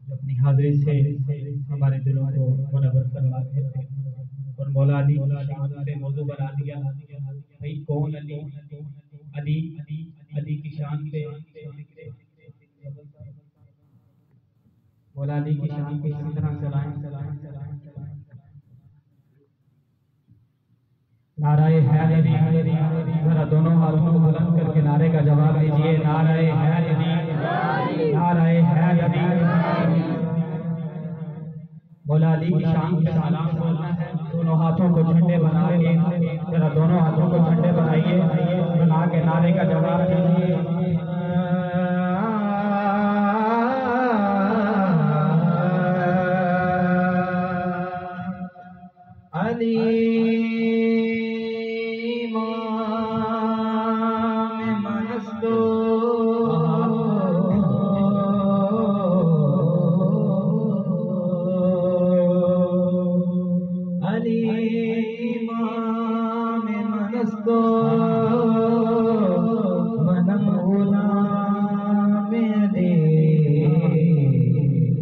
अपनी हाजिरी से हमारे दिलों को मुनव्वर फरमाते थे। और मौला अली से मौजू बना दिया भाई कौन अली, अली अली की शान पे मौला अली की शान पे इसी तरह चलाएं। नाराए हैदरी, जरा दोनों हाथों को बुलंद करके नारे का जवाब दीजिए। नाराए हैदरी, नाराए हैदरी। मौला अली की शान पे सलाम बोलना है। दोनों हाथों को झंडे बना के, जरा दोनों हाथों को झंडे बनाइए, बना के नारे का जवाब दीजिए।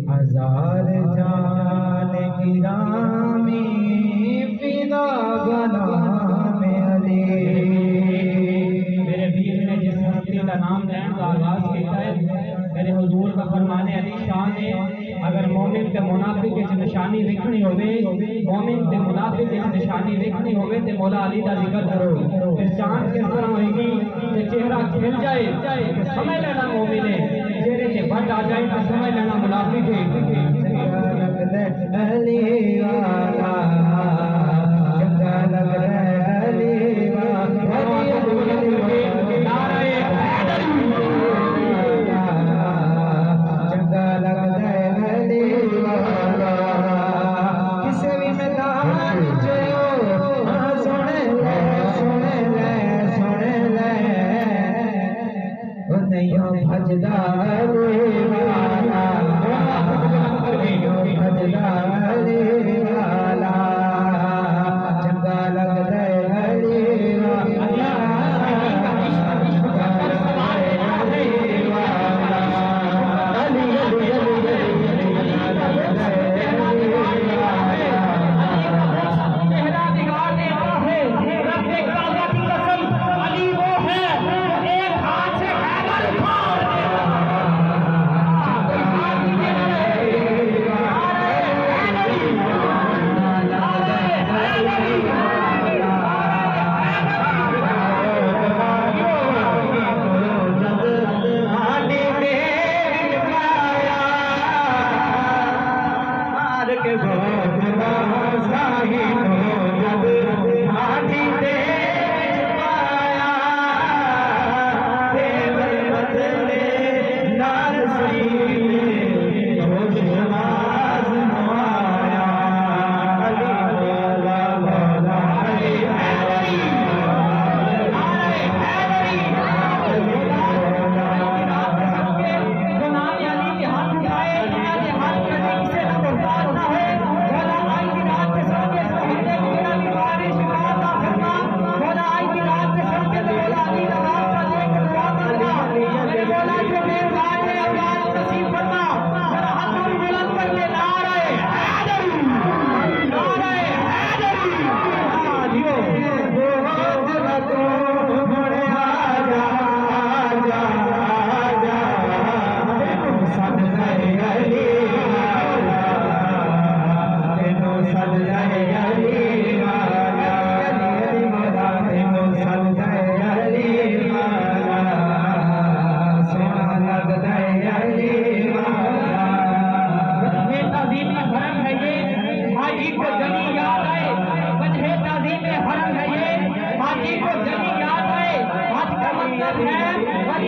हजार जान गिरामी फिदा गुलाम अली। मेरे वीर ने जिस हस्ती का नाम लेने का आगाज किया है, मेरे हुजूर का फरमाने अली शान है। अगर मोमिन ते मुनाफिक की निशानी देखनी होवे, मोमिन ते मुनाफिक की निशानी देखनी होवे ते मौला अली का जिक्र करो। फिर चांद किस तरह होगी कि चेहरा खिल जाए तो समझ लेना मोमिन है, चेहरे के बट आ जाए तो समझ लेना मुनाफिक है। अली वाला चंगा लग रहा है, अली वाला नारे हैदरी चंगा लग रहा है, अली वाला किसी भी मैदान च सुन ले नहीं भजदा अली वाला, नहीं भजदा अली वाला चंगा लगदा अली वाला,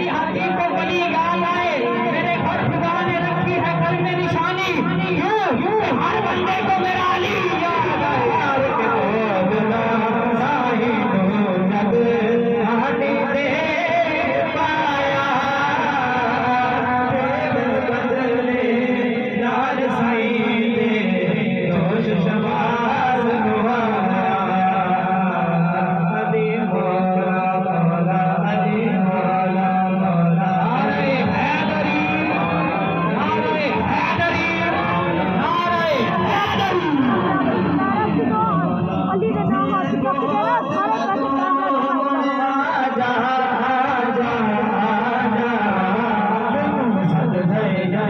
हाथी को बलि याद आए, मेरे घर खुदा ने रखी है घर में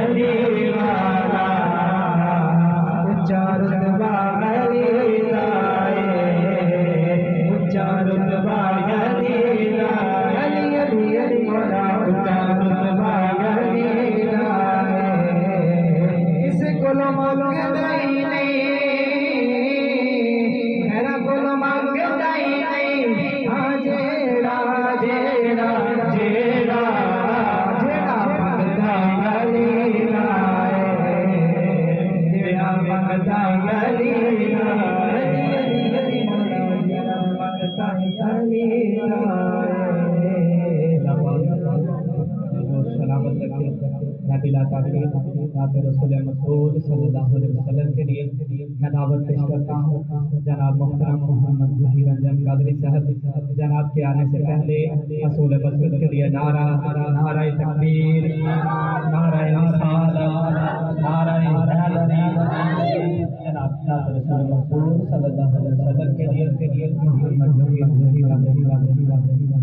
अली वाला उच्चा रुतबा अली लाए उच्चा रुतबा अली लाए अली अली अली मौला उच्चा रुतबा अली लाए किसी को मांगदा ही नहीं मेरा को मांगदा ही नहीं हाँ जेड़ा जेड़ा जेड़ा जेड़ा मंगदा अली लाए जेड़ा मंगदा अली लाए अली अली मौला जेड़ा मंगदा अली लाए सलामत रखे नबीला ताकीद नात रसूल मसूद सल्लल्लाहु अलैहि वसल्लम के लिए मैं दावत पेश करता हूँ जनाब मोहतरम मोहम्मद ज़हीर रंजन कादरी साहब जनाब के आने से पहले रसूल मसूद के लिए नारा नारा तकबीर नारा रिसालत नारा जनाब नात रसूल मसूद सल्लल्लाहु अलैहि वसल्लम के लिए मोहम्मद ज़हीर